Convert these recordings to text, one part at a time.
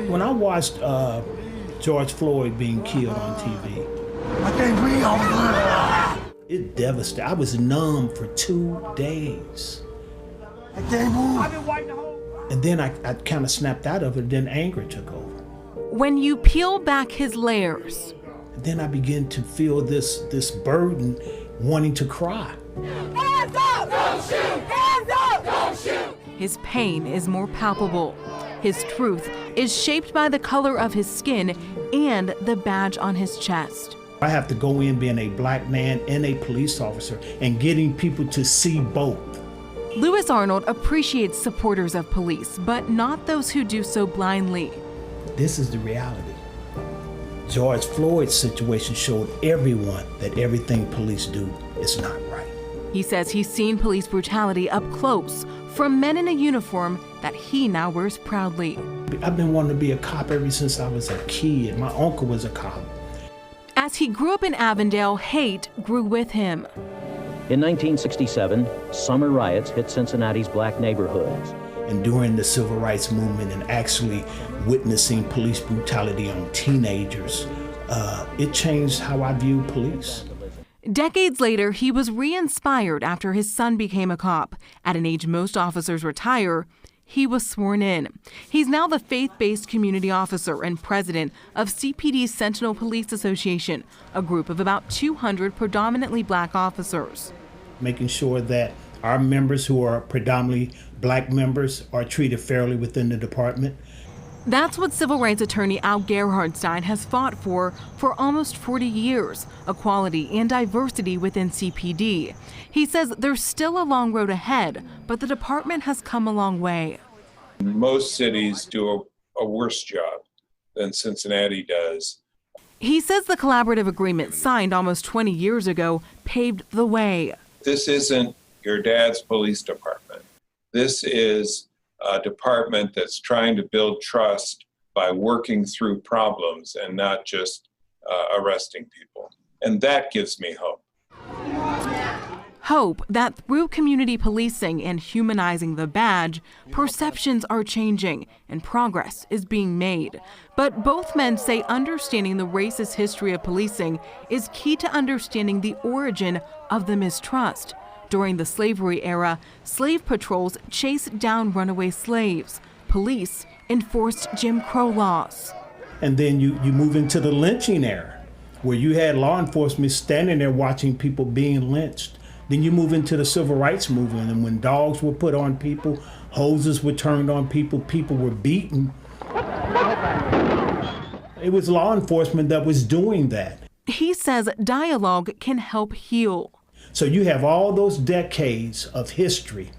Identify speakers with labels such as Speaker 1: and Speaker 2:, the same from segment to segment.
Speaker 1: When I watched George Floyd being killed on TV,
Speaker 2: I can't breathe over there.
Speaker 1: it devastated. I was numb for 2 days.
Speaker 2: I can't move.
Speaker 1: And then I kind of snapped out of it, then anger took over.
Speaker 3: When you peel back his layers,
Speaker 1: And then I began to feel this burden, wanting to cry.
Speaker 4: Hands up! Don't shoot! Hands up! Don't shoot!
Speaker 3: his pain is more palpable. His truth is shaped by the color of his skin and the badge on his chest.
Speaker 1: I have to go in being a black man and a police officer and getting people to see both.
Speaker 3: Louis Arnold appreciates supporters of police, but not those who do so blindly.
Speaker 1: This is the reality. George Floyd's situation showed everyone that everything police do is not right.
Speaker 3: He says he's seen police brutality up close from men in a uniform that he now wears proudly.
Speaker 1: I've been wanting to be a cop ever since I was a kid. My uncle was a cop.
Speaker 3: As he grew up in Avondale, hate grew with him.
Speaker 5: In 1967, summer riots hit Cincinnati's black neighborhoods.
Speaker 1: And during the civil rights movement and actually witnessing police brutality on teenagers, it changed how I view police.
Speaker 3: Decades later, he was re-inspired after his son became a cop. At an age most officers retire, he was sworn in. He's now the faith-based community officer and president of CPD's Sentinel Police Association, a group of about 200 predominantly black officers.
Speaker 1: Making sure that our members who are predominantly black members are treated fairly within the department.
Speaker 3: That's what civil rights attorney Al Gerhardstein has fought for almost 40 years, equality and diversity within CPD. He says there's still a long road ahead, but the department has come a long way.
Speaker 6: Most cities do a worse job than Cincinnati does.
Speaker 3: He says the collaborative agreement signed almost 20 years ago paved the way.
Speaker 6: This isn't your dad's police department. This is a department that's trying to build trust by working through problems and not just arresting people. And that gives me hope.
Speaker 3: Hope that through community policing and humanizing the badge, perceptions are changing and progress is being made. But both men say understanding the racist history of policing is key to understanding the origin of the mistrust. During the slavery era, slave patrols chased down runaway slaves. Police enforced Jim Crow laws.
Speaker 1: And then you move into the lynching era, where you had law enforcement standing there watching people being lynched. Then you move into the civil rights movement, and when dogs were put on people, hoses were turned on people, people were beaten. It was law enforcement that was doing that.
Speaker 3: He says dialogue can help heal.
Speaker 1: So you have all those decades of history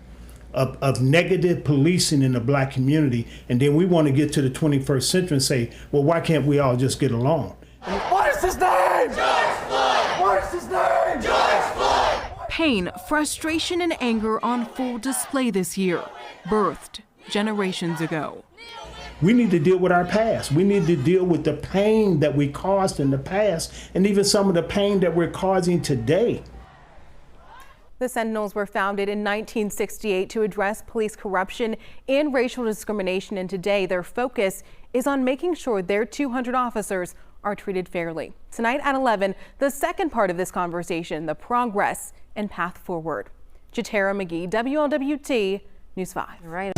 Speaker 1: of negative policing in the black community, and then we want to get to the 21st century and say, well, why can't we all just get along?
Speaker 2: What is his name?
Speaker 4: George Floyd!
Speaker 2: What is his name?
Speaker 4: George Floyd!
Speaker 3: Pain, frustration, and anger on full display this year, birthed generations ago.
Speaker 1: We need to deal with our past. We need to deal with the pain that we caused in the past, and even some of the pain that we're causing today.
Speaker 7: The Sentinels were founded in 1968 to address police corruption and racial discrimination, and today their focus is on making sure their 200 officers are treated fairly. Tonight at 11, the second part of this conversation, the progress and path forward. Jatera McGee, WLWT News 5.
Speaker 8: Right.